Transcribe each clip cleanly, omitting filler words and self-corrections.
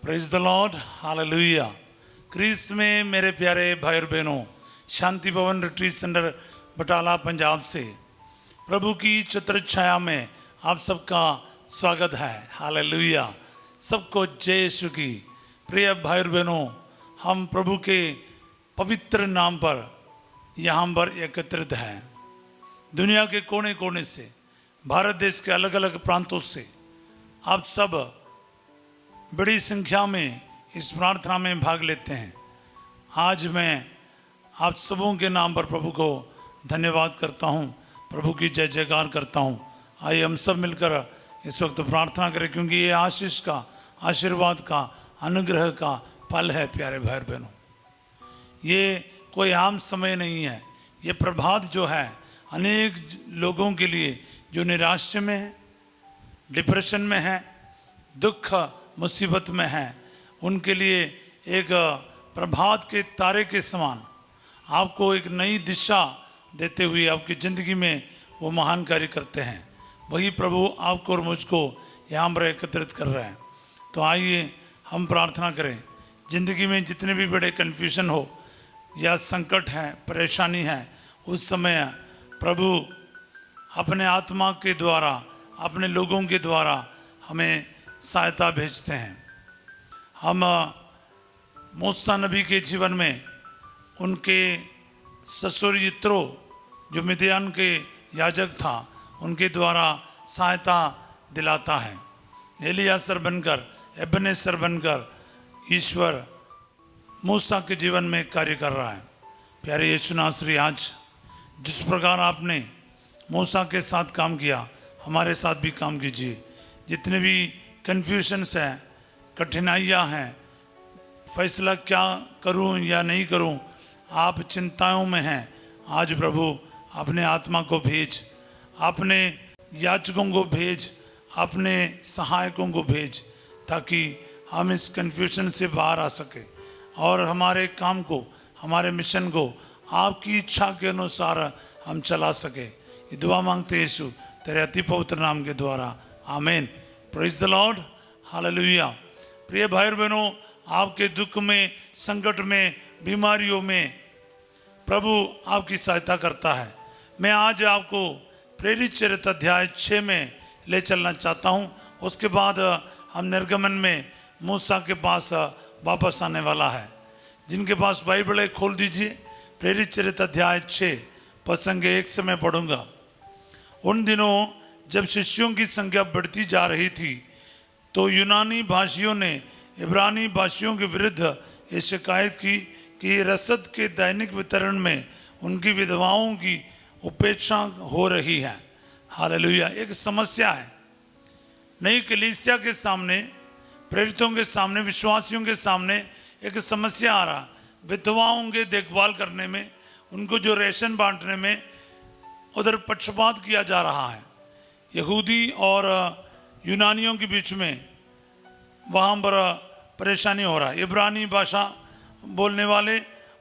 Praise the lord, hallelujah. क्रिस्त में मेरे प्यारे भाई और बहनों, शांति भवन रिट्रीट सेंटर बटाला पंजाब से प्रभु की छत्र छाया में आप सबका स्वागत है। हालेलुया। सबको जय यीशु की। प्रिय भाई और बहनों, हम प्रभु के पवित्र नाम पर यहाँ पर एकत्रित हैं। दुनिया के कोने कोने से, भारत देश के अलग अलग प्रांतों से आप सब बड़ी संख्या में इस प्रार्थना में भाग लेते हैं। आज मैं आप सबों के नाम पर प्रभु को धन्यवाद करता हूं, प्रभु की जय जयकार करता हूं। आइए हम सब मिलकर इस वक्त प्रार्थना करें, क्योंकि ये आशीष का, आशीर्वाद का, अनुग्रह का पल है। प्यारे भाई बहनों, ये कोई आम समय नहीं है। ये प्रभात जो है अनेक लोगों के लिए जो निराश में है, डिप्रेशन में है, दुख मुसीबत में है, उनके लिए एक प्रभात के तारे के समान आपको एक नई दिशा देते हुए आपकी ज़िंदगी में वो महान कार्य करते हैं। वही प्रभु आपको और मुझको यहाँ पर एकत्रित कर रहे हैं। तो आइए हम प्रार्थना करें। ज़िंदगी में जितने भी बड़े कन्फ्यूजन हो या संकट है, परेशानी है, उस समय प्रभु अपने आत्मा के द्वारा, अपने लोगों के द्वारा हमें सहायता भेजते हैं। हम मूसा नबी के जीवन में उनके ससुर यित्रो जो मिद्यान के याजक था, उनके द्वारा सहायता दिलाता है। एलियासर बनकर, एबनेसर बनकर ईश्वर मूसा के जीवन में कार्य कर रहा है। प्यारे यीशु नासरी, आज जिस प्रकार आपने मूसा के साथ काम किया, हमारे साथ भी काम कीजिए। जितने भी कन्फ्यूजन्स हैं, कठिनाइयाँ हैं, फैसला क्या करूं या नहीं करूं, आप चिंताओं में हैं, आज प्रभु अपने आत्मा को भेज, अपने याचकों को भेज, अपने सहायकों को भेज, ताकि हम इस कन्फ्यूजन से बाहर आ सके और हमारे काम को, हमारे मिशन को आपकी इच्छा के अनुसार हम चला सके। ये दुआ मांगते यीशु तेरे अति पवित्र नाम के द्वारा, आमीन। Praise the lord, hallelujah. प्रिय भाई बहनों, आपके दुख में, संकट में, बीमारियों में प्रभु आपकी सहायता करता है। मैं आज आपको प्रेरित चरित्र अध्याय 6 में ले चलना चाहता हूँ। उसके बाद हम निर्गमन में मूसा के पास वापस आने वाला है। जिनके पास बाइबल है खोल दीजिए, प्रेरित चरित्र अध्याय 6 प्रसंग 1 से मैं पढ़ूंगा। उन दिनों जब शिष्यों की संख्या बढ़ती जा रही थी, तो यूनानी भाषियों ने इब्रानी भाषियों के विरुद्ध ये शिकायत की कि रसद के दैनिक वितरण में उनकी विधवाओं की उपेक्षा हो रही है। हालेलुया। एक समस्या है। नई कलीसिया के सामने, प्रेरितों के सामने, विश्वासियों के सामने एक समस्या आ रहा। विधवाओं के देखभाल करने में, उनको जो रेशन बांटने में उधर पक्षपात किया जा रहा है। यहूदी और यूनानियों के बीच में वहाँ पर परेशानी हो रहा है। इब्रानी भाषा बोलने वाले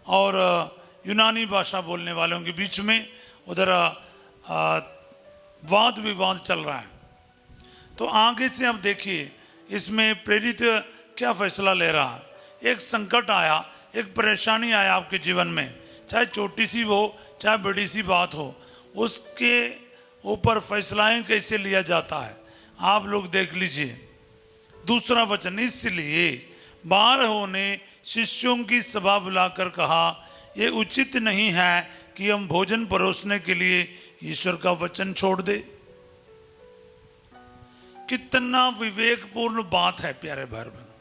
और यूनानी भाषा बोलने वालों के बीच में उधर वाद विवाद चल रहा है। तो आगे से आप देखिए इसमें प्रेरित क्या फैसला ले रहा है। एक संकट आया, एक परेशानी आया आपके जीवन में, चाहे छोटी सी हो चाहे बड़ी सी बात हो, उसके ऊपर फैसलाएं कैसे लिया जाता है आप लोग देख लीजिए। दूसरा वचन, इसलिए बाहर होने शिष्यों की सभा बुलाकर कहा, यह उचित नहीं है कि हम भोजन परोसने के लिए ईश्वर का वचन छोड़ दे। कितना विवेकपूर्ण बात है प्यारे भाई बहनों।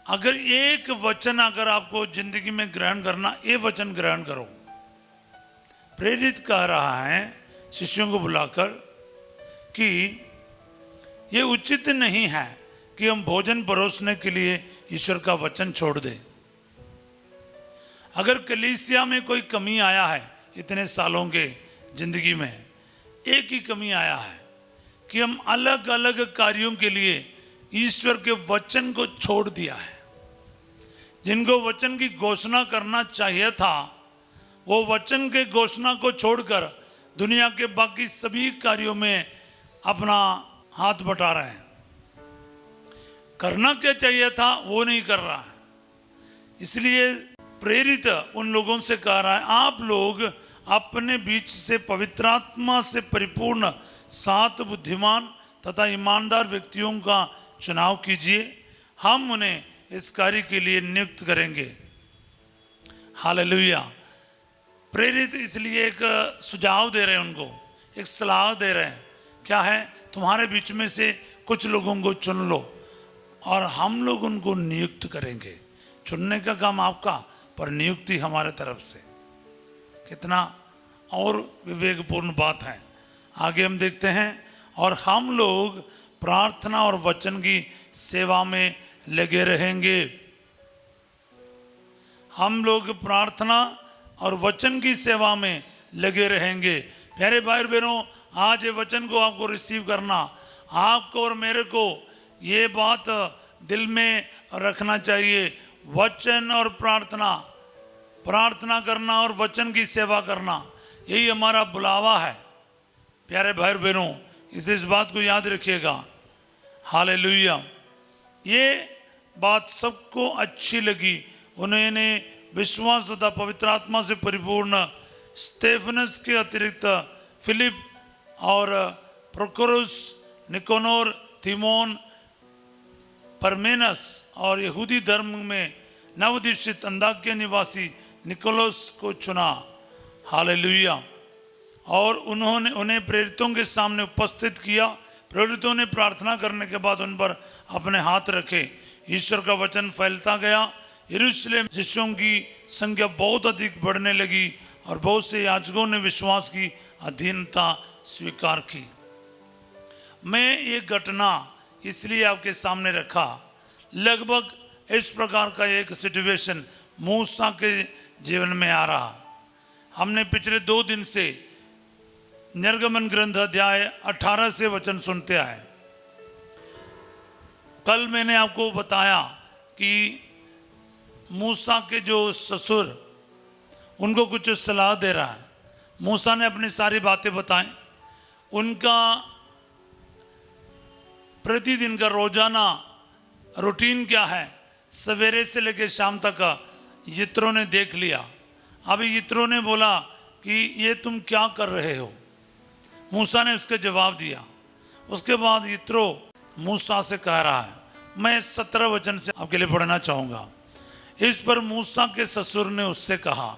अगर एक वचन अगर आपको जिंदगी में ग्रहण करना, ये वचन ग्रहण करो। प्रेरित कह रहा है शिष्यों को बुलाकर कि ये उचित नहीं है कि हम भोजन परोसने के लिए ईश्वर का वचन छोड़ दें। अगर कलीसिया में कोई कमी आया है इतने सालों के जिंदगी में, एक ही कमी आया है कि हम अलग अलग कार्यों के लिए ईश्वर के वचन को छोड़ दिया है। जिनको वचन की घोषणा करना चाहिए था, वो वचन के घोषणा को छोड़कर दुनिया के बाकी सभी कार्यों में अपना हाथ बटा रहे हैं। करना क्या चाहिए था वो नहीं कर रहा है। इसलिए प्रेरित उन लोगों से कह रहा है, आप लोग अपने बीच से पवित्र आत्मा से परिपूर्ण 7 बुद्धिमान तथा ईमानदार व्यक्तियों का चुनाव कीजिए, हम उन्हें इस कार्य के लिए नियुक्त करेंगे। हालेलुया। प्रेरित इसलिए एक सुझाव दे रहे हैं, उनको एक सलाह दे रहे हैं। क्या है? तुम्हारे बीच में से कुछ लोगों को चुन लो और हम लोग उनको नियुक्त करेंगे। चुनने का काम आपका, पर नियुक्ति हमारे तरफ से। कितना और विवेकपूर्ण बात है। आगे हम देखते हैं, और हम लोग प्रार्थना और वचन की सेवा में लगे रहेंगे। हम लोग प्रार्थना और वचन की सेवा में लगे रहेंगे। प्यारे भाई बहनों, आज ये वचन को आपको रिसीव करना, आपको और मेरे को ये बात दिल में रखना चाहिए। वचन और प्रार्थना, प्रार्थना करना और वचन की सेवा करना, यही हमारा बुलावा है प्यारे भाई बहनों। इसलिए इस बात को याद रखिएगा। हालेलुया। ये बात सबको अच्छी लगी। उन्होंने विश्वास तथा पवित्र आत्मा से परिपूर्ण स्तेफनस के अतिरिक्त फिलिप और प्रोकोरुस, निकोनोर, तिमोन, परमेनस और यहूदी धर्म में नवदीक्षित अंताकिया निवासी निकोलस को चुना। हालेलुया। और उन्होंने उन्हें प्रेरितों के सामने उपस्थित किया। प्रेरितों ने प्रार्थना करने के बाद उन पर अपने हाथ रखे। ईश्वर का वचन फैलता गया। यरूशलेम शिष्यों की संख्या बहुत अधिक बढ़ने लगी और बहुत से याजकों ने विश्वास की अधीनता स्वीकार की। मैं ये घटना इसलिए आपके सामने रखा, लगभग इस प्रकार का एक सिचुएशन मूसा के जीवन में आ रहा। हमने पिछले 2 दिन से निर्गमन ग्रंथ अध्याय 18 से वचन सुनते आए। कल मैंने आपको बताया कि मूसा के जो ससुर, उनको कुछ सलाह दे रहा है। मूसा ने अपनी सारी बातें बताई। उनका प्रतिदिन का रोजाना रूटीन क्या है, सवेरे से लेकर शाम तक का यित्रो ने देख लिया। अभी यित्रो ने बोला कि ये तुम क्या कर रहे हो। मूसा ने उसके जवाब दिया। उसके बाद यित्रो मूसा से कह रहा है, मैं 17 वचन से आपके लिए पढ़ना चाहूँगा। इस पर मूसा के ससुर ने उससे कहा,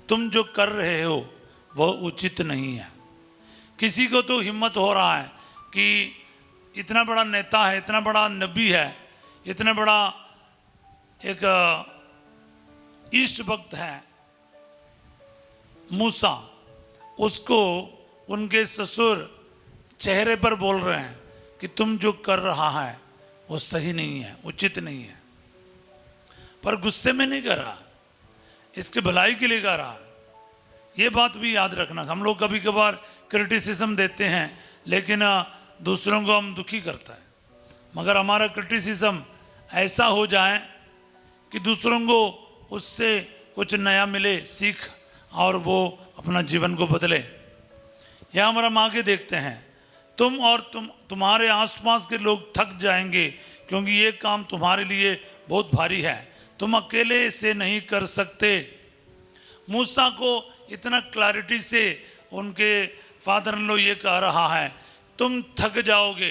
तुम जो कर रहे हो वह उचित नहीं है। किसी को तो हिम्मत हो रहा है कि इतना बड़ा नेता है, इतना बड़ा नबी है, इतना बड़ा एक ईश भक्त है मूसा, उसको उनके ससुर चेहरे पर बोल रहे हैं कि तुम जो कर रहा है वो सही नहीं है, उचित नहीं है। पर गुस्से में नहीं कर रहा, इसके भलाई के लिए कर रहा है। ये बात भी याद रखना। हम लोग कभी कभार क्रिटिसिज्म देते हैं, लेकिन दूसरों को हम दुखी करता है। मगर हमारा क्रिटिसिज्म ऐसा हो जाए कि दूसरों को उससे कुछ नया मिले, सीख, और वो अपना जीवन को बदले। यह हमारा आगे देखते हैं, तुम और तुम्हारे आसपास के लोग थक जाएंगे क्योंकि ये काम तुम्हारे लिए बहुत भारी है, तुम अकेले इसे नहीं कर सकते। मूसा को इतना क्लैरिटी से उनके फादर इन लॉ ये कह रहा है, तुम थक जाओगे,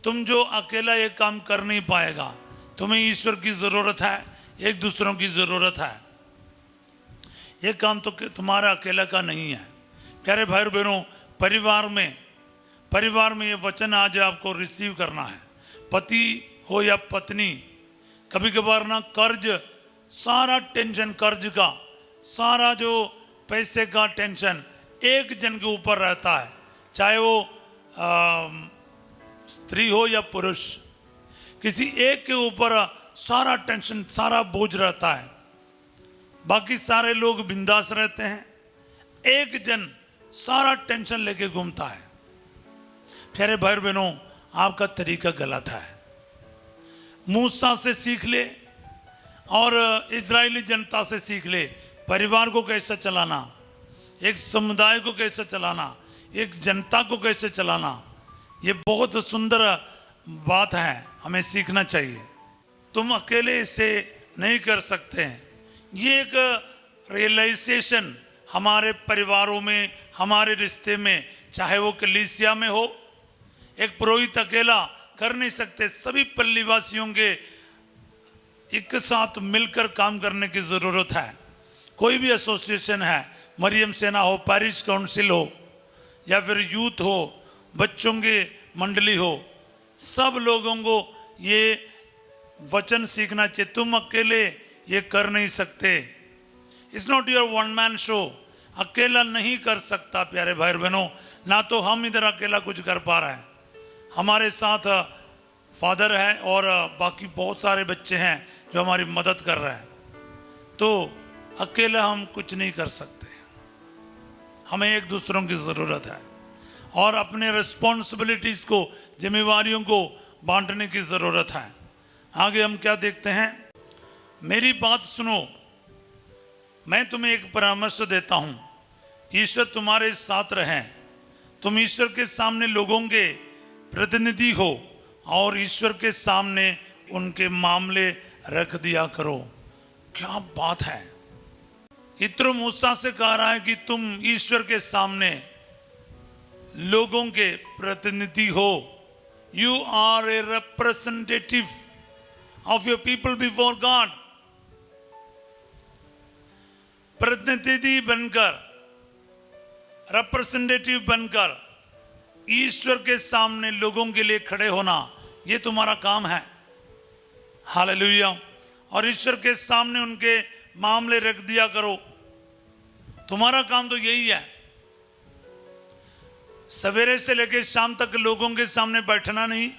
तुम जो अकेला ये काम कर नहीं पाएगा, तुम्हें ईश्वर की ज़रूरत है, एक दूसरों की ज़रूरत है। ये काम तो तुम्हारा अकेला का नहीं है। प्यारे भाई बहनों, परिवार में ये वचन आज आपको रिसीव करना है। पति हो या पत्नी, कभी कभार ना कर्ज, सारा टेंशन कर्ज का, सारा जो पैसे का टेंशन एक जन के ऊपर रहता है, चाहे वो स्त्री हो या पुरुष। किसी एक के ऊपर सारा टेंशन, सारा बोझ रहता है, बाकी सारे लोग बिंदास रहते हैं, एक जन सारा टेंशन लेके घूमता है। प्यारे भाई बहनों, आपका तरीका गलत है। मूसा से सीख ले और इजरायली जनता से सीख ले, परिवार को कैसे चलाना, एक समुदाय को कैसे चलाना, एक जनता को कैसे चलाना। ये बहुत सुंदर बात है, हमें सीखना चाहिए। तुम अकेले इसे नहीं कर सकते हैं। ये एक रियलाइजेशन हमारे परिवारों में, हमारे रिश्ते में, चाहे वो कलीसिया में हो, एक पुरोहित अकेला कर नहीं सकते। सभी पल्लीवासियों के एक साथ मिलकर काम करने की ज़रूरत है। कोई भी एसोसिएशन है, मरियम सेना हो, पैरिश काउंसिल हो, या फिर यूथ हो, बच्चों की मंडली हो, सब लोगों को ये वचन सीखना चाहिए। तुम अकेले ये कर नहीं सकते। It's not your one man show. अकेला नहीं कर सकता प्यारे भाई बहनों। ना तो हम इधर अकेला कुछ कर पा रहे हैं, हमारे साथ फादर है और बाकी बहुत सारे बच्चे हैं जो हमारी मदद कर रहे हैं। तो अकेला हम कुछ नहीं कर सकते, हमें एक दूसरों की ज़रूरत है और अपने रिस्पॉन्सिबिलिटीज़ को, जिम्मेवारियों को बांटने की ज़रूरत है। आगे हम क्या देखते हैं? मेरी बात सुनो, मैं तुम्हें एक परामर्श देता हूँ, ईश्वर तुम्हारे साथ रहें। तुम ईश्वर के सामने लोगों के प्रतिनिधि हो और ईश्वर के सामने उनके मामले रख दिया करो। क्या बात है! इत्रो मूसा से कह रहा है कि तुम ईश्वर के सामने लोगों के प्रतिनिधि हो। You are a representative of your people before God. प्रतिनिधि बनकर, रिप्रेजेंटेटिव बनकर ईश्वर के सामने लोगों के लिए खड़े होना, ये तुम्हारा काम है। हालेलुया। और ईश्वर के सामने उनके मामले रख दिया करो। तुम्हारा काम तो यही है, सवेरे से लेकर शाम तक लोगों के सामने बैठना नहीं,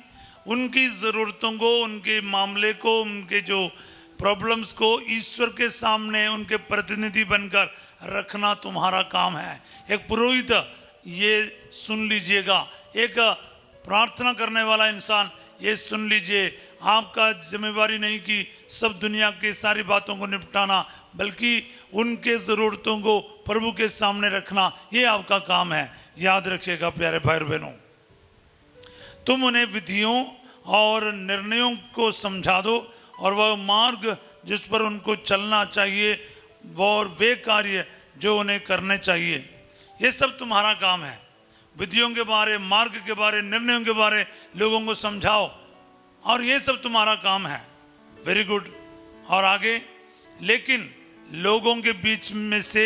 उनकी ज़रूरतों को, उनके मामले को, उनके जो प्रॉब्लम्स को ईश्वर के सामने उनके प्रतिनिधि बनकर रखना तुम्हारा काम है। एक पुरोहित ये सुन लीजिएगा, एक प्रार्थना करने वाला इंसान ये सुन लीजिए, आपका जिम्मेवारी नहीं कि सब दुनिया की सारी बातों को निपटाना, बल्कि उनके ज़रूरतों को प्रभु के सामने रखना, ये आपका काम है। याद रखिएगा प्यारे भाई बहनों, तुम उन्हें विधियों और निर्णयों को समझा दो और वह मार्ग जिस पर उनको चलना चाहिए और वे कार्य जो उन्हें करने चाहिए, ये सब तुम्हारा काम है। विधियों के बारे, मार्ग के बारे, निर्णयों के बारे लोगों को समझाओ, और ये सब तुम्हारा काम है। Very good. और आगे, लेकिन लोगों के बीच में से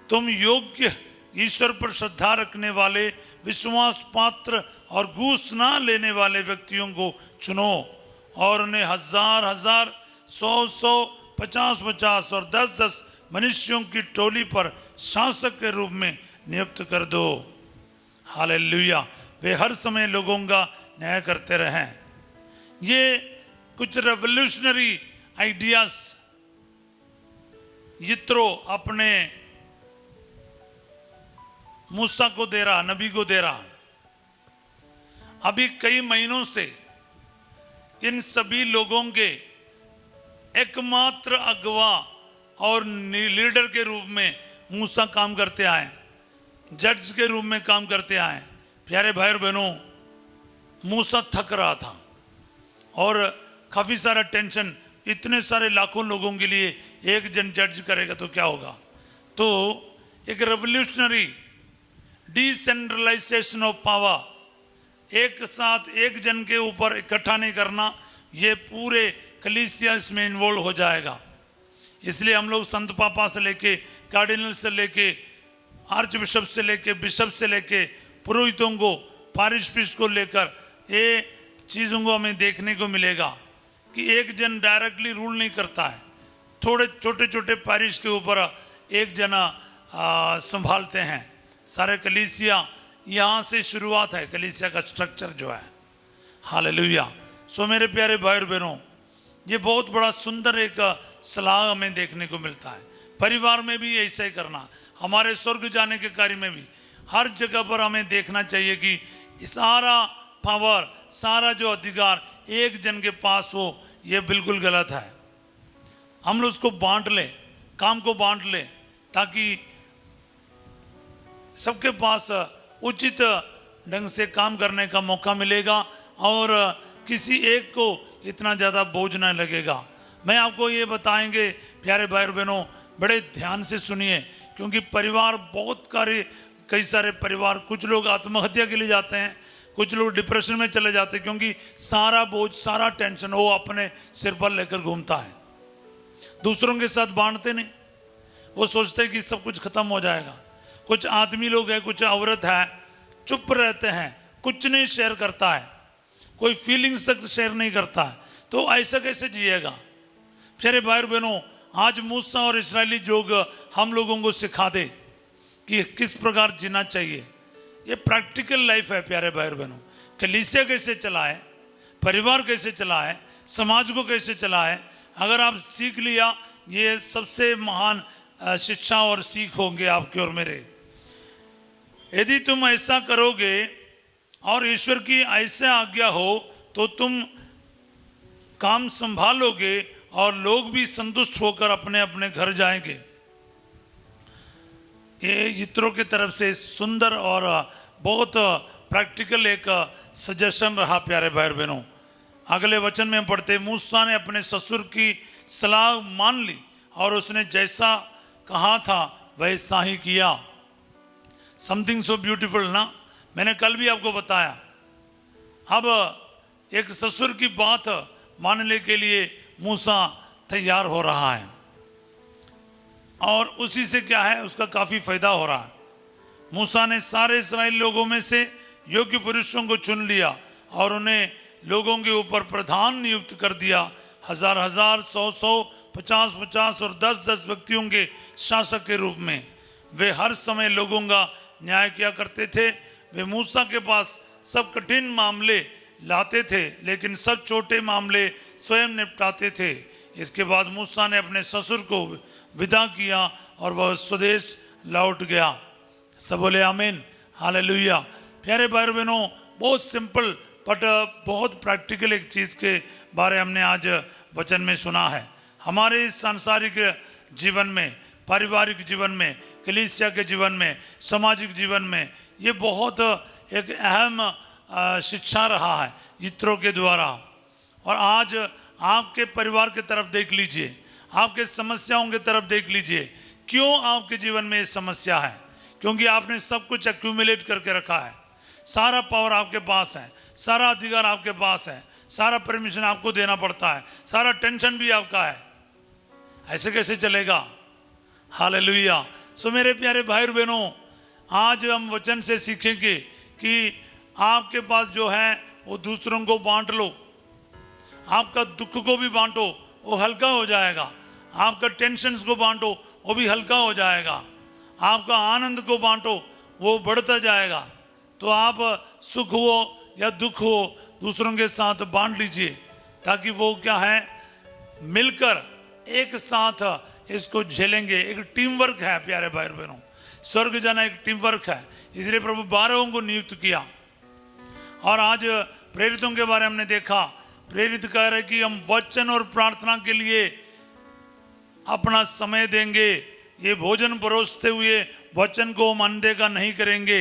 तुम योग्य, ईश्वर पर श्रद्धा रखने वाले, विश्वास पात्र और घूस ना लेने वाले व्यक्तियों को चुनो और उन्हें 1000-1000, 100-100, 50-50 और 10-10 मनुष्यों की टोली पर शासक के रूप में नियुक्त कर दो। हालेलुया। वे हर समय लोगों का न्याय करते रहें। ये कुछ रेवोल्यूशनरी आइडियाज यित्रो अपने मूसा को दे रहा, नबी को दे रहा। अभी कई महीनों से इन सभी लोगों के एकमात्र अगवा और लीडर के रूप में मूसा काम करते आए, जज के रूप में काम करते आए। प्यारे भाई और बहनों, मूसा थक रहा था और काफ़ी सारा टेंशन, इतने सारे लाखों लोगों के लिए एक जन जज करेगा तो क्या होगा। तो एक रेवोल्यूशनरी डिसेंट्रलाइजेशन ऑफ पावर, एक साथ एक जन के ऊपर इकट्ठा नहीं करना, ये पूरे कलीसिया इसमें इन्वॉल्व हो जाएगा। इसलिए हम लोग संत पापा से लेके, कार्डिनल से लेके, आर्च बिशप से लेके, बिशप से लेके, पुरोहितों को, पारिश प्रीस्ट को लेकर ये चीज़ों को हमें देखने को मिलेगा कि एक जन डायरेक्टली रूल नहीं करता है। थोड़े छोटे छोटे पारिश के ऊपर एक जना संभालते हैं। सारे कलीसिया यहाँ से शुरुआत है, कलीसिया का स्ट्रक्चर जो है। हालेलुया। सो मेरे प्यारे भाई और बहनों, ये बहुत बड़ा सुंदर एक सलाह हमें देखने को मिलता है। परिवार में भी ऐसा ही करना, हमारे स्वर्ग जाने के कार्य में भी हर जगह पर हमें देखना चाहिए कि सारा पावर, सारा जो अधिकार एक जन के पास हो, ये बिल्कुल गलत है। हम लोग उसको बांट लें, काम को बांट लें, ताकि सबके पास उचित ढंग से काम करने का मौका मिलेगा और किसी एक को इतना ज़्यादा बोझ न लगेगा। मैं आपको ये बताएंगे प्यारे भाई और बहनों, बड़े ध्यान से सुनिए, क्योंकि परिवार बहुत कई सारे परिवार, कुछ लोग आत्महत्या के लिए जाते हैं, कुछ लोग डिप्रेशन में चले जाते हैं, क्योंकि सारा बोझ, सारा टेंशन वो अपने सिर पर लेकर घूमता है, दूसरों के साथ बांटते नहीं। वो सोचते हैं कि सब कुछ खत्म हो जाएगा। कुछ आदमी लोग हैं, कुछ औरत है, चुप रहते हैं, कुछ नहीं शेयर करता है, कोई फीलिंग्स तक शेयर नहीं करता है। तो ऐसा कैसे जिएगा? प्यारे भाई और बहनों, आज मूसा और इस्राएली लोग हम लोगों को सिखा दे कि किस प्रकार जीना चाहिए। ये प्रैक्टिकल लाइफ है प्यारे भाई और बहनों। कलीसिया कैसे चलाए, परिवार कैसे चलाए, समाज को कैसे चलाए, अगर आप सीख लिया, ये सबसे महान शिक्षा और सीख होंगे आपके और मेरे। यदि तुम ऐसा करोगे और ईश्वर की ऐसे आज्ञा हो तो तुम काम संभालोगे और लोग भी संतुष्ट होकर अपने अपने घर जाएंगे। ये यित्रो की तरफ से सुंदर और बहुत प्रैक्टिकल एक सजेशन रहा प्यारे भाई बहनों। अगले वचन में पढ़ते, मूसा ने अपने ससुर की सलाह मान ली और उसने जैसा कहा था वैसा ही किया। समथिंग सो ब्यूटीफुल ना। मैंने कल भी आपको बताया, अब एक ससुर की बात मानने के लिए मूसा तैयार हो रहा है और उसी से क्या है, उसका काफी फायदा हो रहा है। मूसा ने सारे इस्राएल लोगों में से योग्य पुरुषों को चुन लिया और उन्हें लोगों के ऊपर प्रधान नियुक्त कर दिया। 1000-1000, 100-100, 50-50 और 10-10 व्यक्तियों के शासक के रूप में वे हर समय लोगों का न्याय किया करते थे। वे मूसा के पास सब कठिन मामले लाते थे, लेकिन सब छोटे मामले स्वयं निपटाते थे। इसके बाद मूसा ने अपने ससुर को विदा किया और वह स्वदेश लौट गया। सब बोले आमीन, हालेलुया। प्यारे भाई बहनों, बहुत सिंपल बट बहुत प्रैक्टिकल एक चीज़ के बारे हमने आज वचन में सुना है। हमारे इस सांसारिक जीवन में, पारिवारिक जीवन में, कलीसिया के जीवन में, सामाजिक जीवन में ये बहुत एक अहम शिक्षा रहा है यित्रो के द्वारा। और आज आपके परिवार की तरफ देख लीजिए, आपके समस्याओं की तरफ देख लीजिए। क्यों आपके जीवन में ये समस्या है? क्योंकि आपने सब कुछ एक्यूमुलेट करके रखा है। सारा पावर आपके पास है, सारा अधिकार आपके पास है, सारा परमिशन आपको देना पड़ता है, सारा टेंशन भी आपका है। ऐसे कैसे चलेगा? हालेलुया। सो मेरे प्यारे भाई और बहनों, आज हम वचन से सीखेंगे कि आपके पास जो है वो दूसरों को बांट लो। आपका दुख को भी बांटो, वो हल्का हो जाएगा। आपका टेंशन्स को बांटो, वो भी हल्का हो जाएगा। आपका आनंद को बांटो, वो बढ़ता जाएगा। तो आप सुख हो या दुख हो, दूसरों के साथ बांट लीजिए, ताकि वो क्या है, मिलकर एक साथ इसको झेलेंगे। एक टीम वर्क है प्यारे भाई बहनों, स्वर्ग जाना एक टीम वर्क है। इसलिए प्रभु 12 को नियुक्त किया। और आज प्रेरितों के बारे में हमने देखा, प्रेरित कह रहे कि हम वचन और प्रार्थना के लिए अपना समय देंगे। ये भोजन परोसते हुए वचन को हम अनदेखा नहीं करेंगे।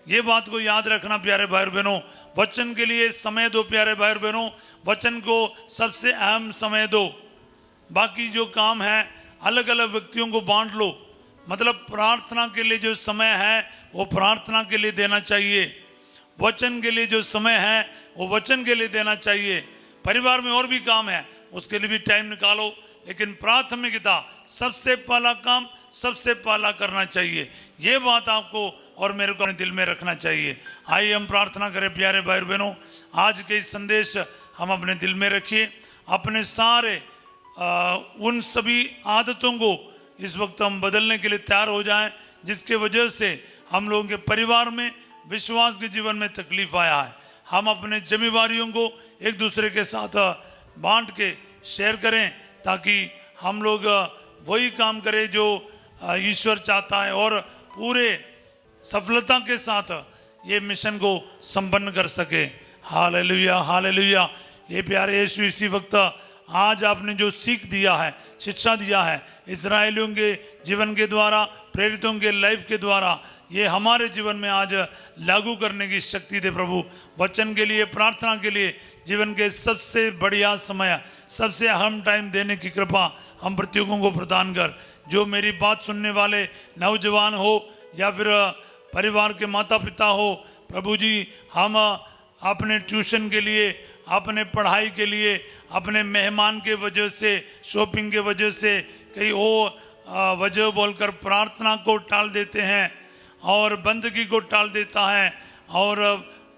ये बात को याद रखना प्यारे भाई बहनों। वचन के लिए समय दो प्यारे भाई बहनों, वचन को सबसे अहम समय दो। बाकी जो काम है अलग अलग व्यक्तियों को बांट लो। मतलब प्रार्थना के लिए जो समय है वो प्रार्थना के लिए देना चाहिए, वचन के लिए जो समय है वो वचन के लिए देना चाहिए। परिवार में और भी काम है, उसके लिए भी टाइम निकालो, लेकिन प्राथमिकता सबसे पहला काम सबसे पहला करना चाहिए। ये बात आपको और मेरे को अपने दिल में रखना चाहिए। आइए हम प्रार्थना करें प्यारे भाई बहनों। आज के इस संदेश हम अपने दिल में रखिए। अपने सारे उन सभी आदतों को इस वक्त हम बदलने के लिए तैयार हो जाएं, जिसके वजह से हम लोगों के परिवार में, विश्वास के जीवन में तकलीफ आया है। हम अपने जिम्मेवारियों को एक दूसरे के साथ बांट के शेयर करें, ताकि हम लोग वही काम करें जो ईश्वर चाहता है और पूरे सफलता के साथ ये मिशन को संपन्न कर सके। Hallelujah, hallelujah. ये प्यारे यीशु, इसी वक्त आज आपने जो सीख दिया है, शिक्षा दिया है इजराइलियों के जीवन के द्वारा, प्रेरितों के लाइफ के द्वारा ये हमारे जीवन में आज लागू करने की शक्ति दे प्रभु। वचन के लिए, प्रार्थना के लिए जीवन के सबसे बढ़िया समय, सबसे अहम टाइम देने की कृपा हम प्रत्येकों को प्रदान कर। जो मेरी बात सुनने वाले नौजवान हो या फिर परिवार के माता पिता हो, प्रभु जी हम अपने ट्यूशन के लिए, अपने पढ़ाई के लिए, अपने मेहमान के वजह से, शॉपिंग के वजह से कई वजह बोलकर प्रार्थना को टाल देते हैं और बंदगी को टाल देता है और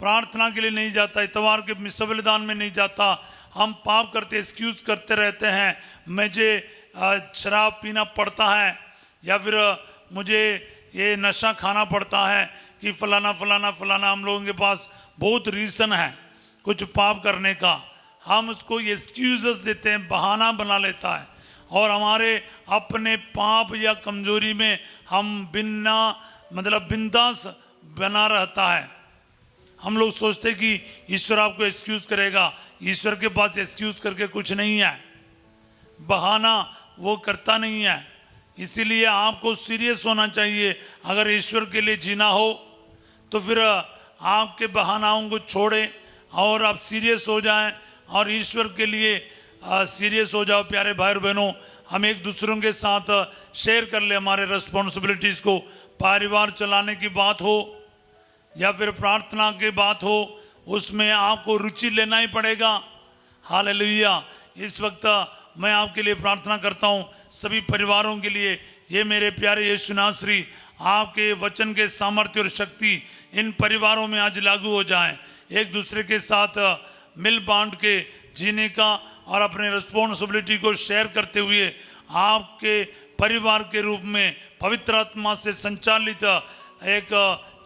प्रार्थना के लिए नहीं जाता, इतवार के संविधान में नहीं जाता। हम पाप करते, एक्सक्यूज करते रहते हैं, मुझे शराब पीना पड़ता है या फिर मुझे ये नशा खाना पड़ता है कि फलाना फलाना फलाना। हम लोगों के पास बहुत रीज़न है कुछ पाप करने का, हम उसको एक्सक्यूजेस देते हैं, बहाना बना लेता है और हमारे अपने पाप या कमजोरी में हम बिंदास बना रहता है। हम लोग सोचते कि ईश्वर आपको एक्सक्यूज करेगा, ईश्वर के पास एक्सक्यूज करके कुछ नहीं है, बहाना वो करता नहीं है। इसीलिए आपको सीरियस होना चाहिए। अगर ईश्वर के लिए जीना हो तो फिर आपके बहानाओं को छोड़ें और आप सीरियस हो जाएं और ईश्वर के लिए सीरियस हो जाओ। प्यारे भाई और बहनों, हम एक दूसरों के साथ शेयर कर ले हमारे रिस्पॉन्सिबिलिटीज़ को। परिवार चलाने की बात हो या फिर प्रार्थना की बात हो, उसमें आपको रुचि लेना ही पड़ेगा। हालेलुया। इस वक्त मैं आपके लिए प्रार्थना करता हूँ, सभी परिवारों के लिए। ये मेरे प्यारे यीशु नासरी, आपके वचन के सामर्थ्य और शक्ति इन परिवारों में आज लागू हो जाए। एक दूसरे के साथ मिल बांट के जीने का और अपने रिस्पॉन्सिबिलिटी को शेयर करते हुए आपके परिवार के रूप में पवित्र आत्मा से संचालित एक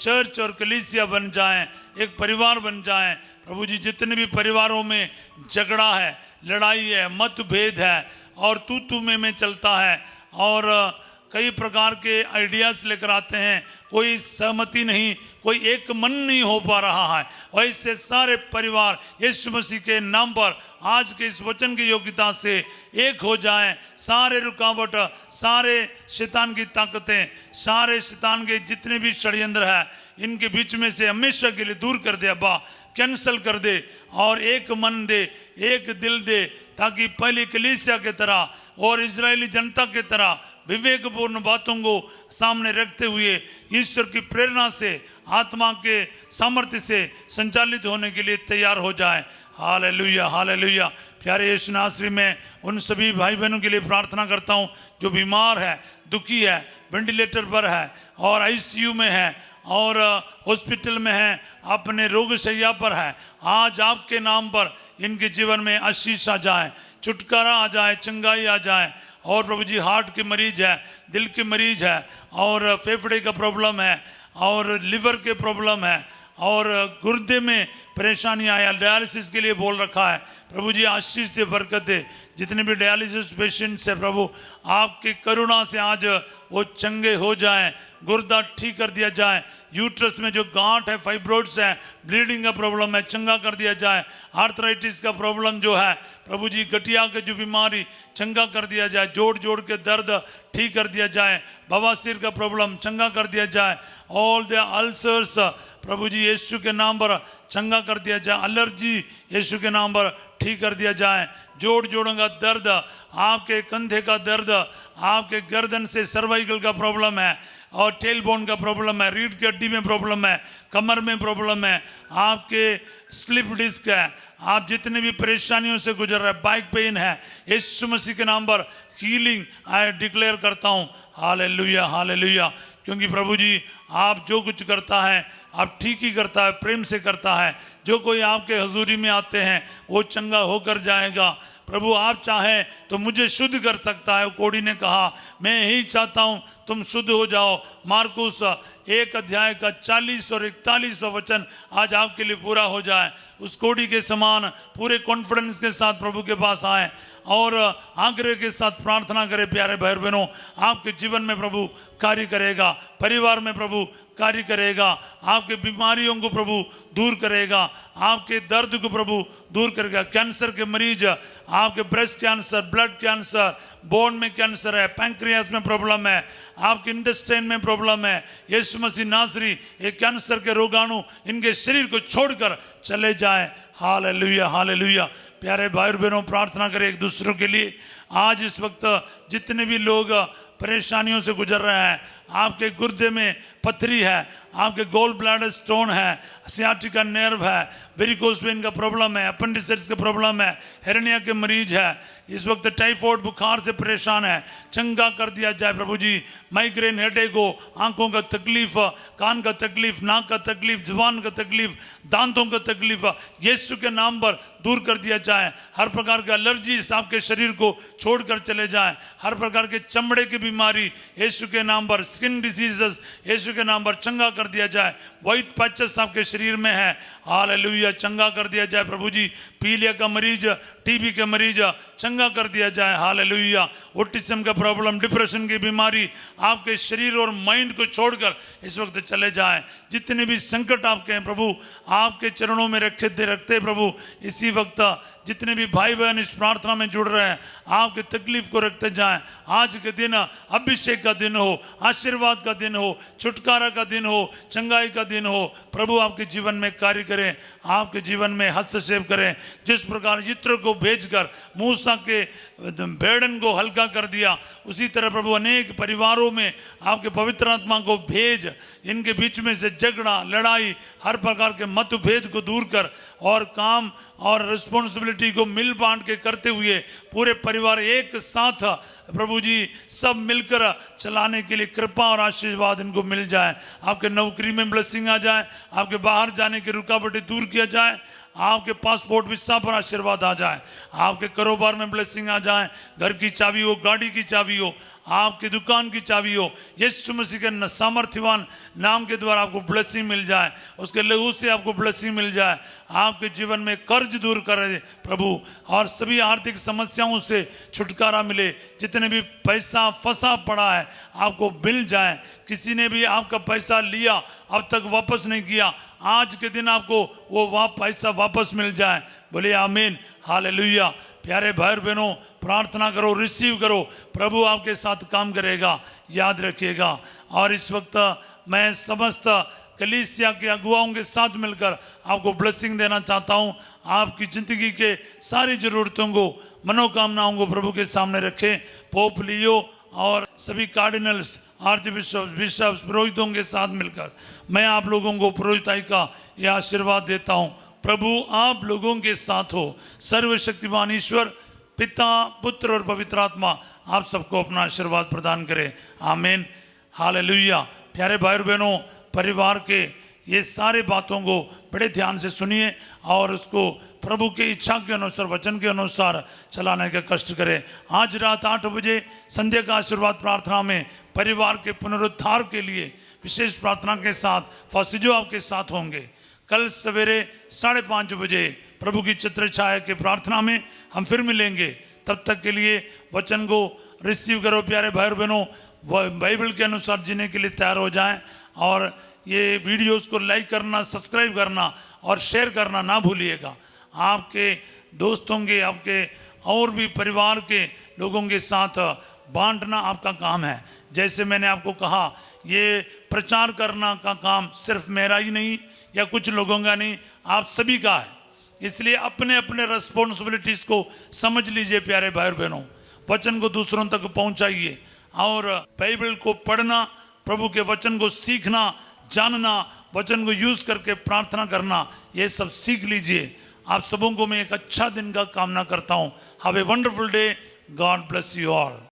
चर्च और कलीसिया बन जाएं, एक परिवार बन जाएं। प्रभु जी, जितने भी परिवारों में झगड़ा है, लड़ाई है, मतभेद है और तू में चलता है और कई प्रकार के आइडियाज़ लेकर आते हैं, कोई सहमति नहीं, कोई एक मन नहीं हो पा रहा है, वैसे सारे परिवार यीशु मसीह के नाम पर आज के इस वचन की योग्यता से एक हो जाएं। सारे रुकावट, सारे शैतान की ताकतें, सारे शैतान के जितने भी षड्यंत्र है, इनके बीच में से हमेशा के लिए दूर कर दे अब्बा, कैंसल कर दे और एक मन दे, एक दिल दे, ताकि पहली कलीसिया के तरह और इजरायली जनता के तरह विवेकपूर्ण बातों को सामने रखते हुए ईश्वर की प्रेरणा से, आत्मा के सामर्थ्य से संचालित होने के लिए तैयार हो जाए। Hallelujah, hallelujah. प्यारे यीशु नासरी में उन सभी भाई बहनों के लिए प्रार्थना करता हूँ जो बीमार है, दुखी है, वेंटिलेटर पर है और आईसीयू में है और हॉस्पिटल में है, अपने रोग शैया पर है। आज आपके नाम पर इनके जीवन में आशीष आ जाए, छुटकारा आ जाए, चंगाई आ जाए। और प्रभु जी, हार्ट के मरीज है, दिल के मरीज है और फेफड़े का प्रॉब्लम है और लिवर के प्रॉब्लम है और गुर्दे में परेशानी आया, डायलिसिस के लिए बोल रखा है। प्रभु जी, आशीष दे, बरकत दे। जितने भी डायलिसिस पेशेंट्स है प्रभु, आपकी करुणा से आज वो चंगे हो जाएं, गुर्दा ठीक कर दिया जाए, यूट्रस में जो गांठ है, फाइब्रोइड्स है, ब्लीडिंग का प्रॉब्लम है, चंगा कर दिया जाए। आर्थराइटिस का प्रॉब्लम जो है प्रभु जी, गठिया की जो बीमारी चंगा कर दिया जाए, जोड़ जोड़ के दर्द ठीक कर दिया जाए, बवासीर का प्रॉब्लम चंगा कर दिया जाए, ऑल द अल्सर्स प्रभु जी यीशु के नाम पर चंगा कर दिया जाए, एलर्जी यीशु के नाम पर ठीक कर दिया जाए, जोड़ जोड़ों का दर्द, आपके कंधे का दर्द, आपके गर्दन से सर्वाइकल का प्रॉब्लम है और टेल बोन का प्रॉब्लम है, रीढ़ की हड्डी में प्रॉब्लम है, कमर में प्रॉब्लम है, आपके स्लिप डिस्क है, आप जितने भी परेशानियों से गुजर रहे हैं, बैक पेन है, यीशु मसीह के नाम पर हीलिंग आई डिक्लेयर करता हूँ। Hallelujah, hallelujah. क्योंकि प्रभु जी, आप जो कुछ करता है आप ठीक ही करता है, प्रेम से करता है। जो कोई आपके हजूरी में आते हैं वो चंगा होकर जाएगा। प्रभु, आप चाहें तो मुझे शुद्ध कर सकता है। कोड़ी ने कहा, मैं यही चाहता हूँ तुम शुद्ध हो जाओ। मार्कुस 1 अध्याय का 40 और 41 वचन आज आपके लिए पूरा हो जाए। उस कोड़ी के समान पूरे कॉन्फिडेंस के साथ प्रभु के पास आए और आग्रह के साथ प्रार्थना करें। प्यारे भाई बहनों, आपके जीवन में प्रभु कार्य करेगा, परिवार में प्रभु कार्य करेगा, आपके बीमारियों को प्रभु दूर करेगा, आपके दर्द को प्रभु दूर करेगा। कैंसर के मरीज, आपके breast cancer, blood cancer, bone में कैंसर है, पैंक्रियास में प्रॉब्लम है, आपके इंटेस्टाइन में प्रॉब्लम है, यीशु मसीह नासरी ये कैंसर के रोगाणु इनके शरीर को छोड़कर चले जाए। Hallelujah hallelujah. प्यारे भाई और बहनों, प्रार्थना करें एक दूसरों के लिए। आज इस वक्त जितने भी लोग परेशानियों से गुजर रहे हैं, आपके गुर्दे में पथरी है, आपके गोल ब्लैडर स्टोन है, सियाटिका नर्व है, वेरिकोस वेन का प्रॉब्लम है, अपेंडिसाइटिस का प्रॉब्लम है, हेर्निया के मरीज है, इस वक्त टाइफाइड बुखार से परेशान है, चंगा कर दिया जाए प्रभु जी। माइग्रेन हेडेक हो, आंखों का तकलीफ, कान का तकलीफ, नाक का तकलीफ, जुबान का तकलीफ, दांतों का तकलीफ, यीशु के नाम पर दूर कर दिया जाए। हर प्रकार का एलर्जी आपके शरीर को छोड़कर चले जाए। हर प्रकार के चमड़े की बीमारी यीशु के नाम पर, स्किन डिजीजेस यीशु के नाम पर चंगा कर दिया जाए। व्हाइट पैचेस आपके शरीर में है, हालेलुया, चंगा कर दिया जाए प्रभु जी। पीलिया का मरीज, टीबी के मरीज चंगा कर दिया जाए, हालेलुया। ऑटिज्म का प्रॉब्लम, डिप्रेशन की बीमारी आपके शरीर और माइंड को छोड़कर इस वक्त चले जाए। जितने भी संकट आपके हैं प्रभु, आपके चरणों में रखते प्रभु। इसी वक्त जितने भी भाई बहन इस प्रार्थना में जुड़ रहे हैं, आपके तकलीफ को रखते जाएं। आज के दिन अभिषेक का दिन हो, आशीर्वाद का दिन हो, छुटकारा का दिन हो, चंगाई का दिन हो। प्रभु आपके जीवन में कार्य करें, आपके जीवन में हस्तक्षेप करें। जिस प्रकार यित्रो को भेजकर मूसा के बेड़न को हल्का कर दिया, उसी तरह प्रभु अनेक परिवारों में आपके पवित्र आत्मा को भेज, इनके बीच में से झगड़ा, लड़ाई, हर प्रकार के मतभेद को दूर कर और काम और रिस्पॉन्सिबिलिटी को मिल बांट के करते हुए पूरे परिवार एक साथ प्रभु जी सब मिलकर चलाने के लिए कृपा और आशीर्वाद इनको मिल जाए। आपके नौकरी में ब्लेसिंग आ जाए, आपके बाहर जाने की रुकावटें दूर किया जाए, आपके पासपोर्ट वीसा पर आशीर्वाद आ जाए, आपके कारोबार में ब्लेसिंग आ जाए। घर की चाबी हो, गाड़ी की चाबी हो, आपकी दुकान की चाबी हो, यीशु मसीह के सामर्थ्यवान नाम के द्वारा आपको ब्लेसिंग मिल जाए, उसके लहू से आपको ब्लेसिंग मिल जाए। आपके जीवन में कर्ज दूर करे प्रभु, और सभी आर्थिक समस्याओं से छुटकारा मिले। जितने भी पैसा फंसा पड़ा है आपको मिल जाए। किसी ने भी आपका पैसा लिया अब तक वापस नहीं किया, आज के दिन आपको वो पैसा वापस मिल जाए। बोले आमीन, हालेलुया। प्यारे भाई बहनों, प्रार्थना करो, रिसीव करो, प्रभु आपके साथ काम करेगा, याद रखिएगा। और इस वक्त मैं समस्त कलीसिया के अगुवाओं के साथ मिलकर आपको ब्लेसिंग देना चाहता हूं। आपकी जिंदगी के सारी जरूरतों को, मनोकामनाओं को प्रभु के सामने रखें। पोप लियो और सभी कार्डिनल्स, आर्च बिशप्स, पुरोहितों के साथ मिलकर मैं आप लोगों को पुरोहिताई का यह आशीर्वाद देता हूं। प्रभु आप लोगों के साथ हो। सर्वशक्तिमान ईश्वर पिता, पुत्र और पवित्र आत्मा आप सबको अपना आशीर्वाद प्रदान करे। आमीन, हालेलुया। प्यारे भाई और बहनों, परिवार के ये सारे बातों को बड़े ध्यान से सुनिए और उसको प्रभु के इच्छा के अनुसार, वचन के अनुसार चलाने का कष्ट करें। आज रात 8 बजे संध्या का आशीर्वाद प्रार्थना में परिवार के पुनरुद्धार के लिए विशेष प्रार्थना के साथ फासिजो आपके साथ होंगे। कल सवेरे 5:30 बजे प्रभु की चित्र छाया के प्रार्थना में हम फिर मिलेंगे। तब तक के लिए वचन को रिसीव करो। प्यारे भाई और बहनों, बाइबल के अनुसार जीने के लिए तैयार हो जाएं और ये वीडियोस को लाइक करना, सब्सक्राइब करना और शेयर करना ना भूलिएगा। आपके दोस्तों के, आपके और भी परिवार के लोगों के साथ बांटना आपका काम है। जैसे मैंने आपको कहा, ये प्रचार करना का काम सिर्फ मेरा ही नहीं या कुछ लोगों का नहीं, आप सभी का है। इसलिए अपने अपने रिस्पॉन्सिबिलिटीज को समझ लीजिए। प्यारे भाई और बहनों, वचन को दूसरों तक पहुंचाइए और बाइबल को पढ़ना, प्रभु के वचन को सीखना, जानना, वचन को यूज करके प्रार्थना करना, ये सब सीख लीजिए। आप सबों को मैं एक अच्छा दिन का कामना करता हूं। Have a wonderful day. God bless you all.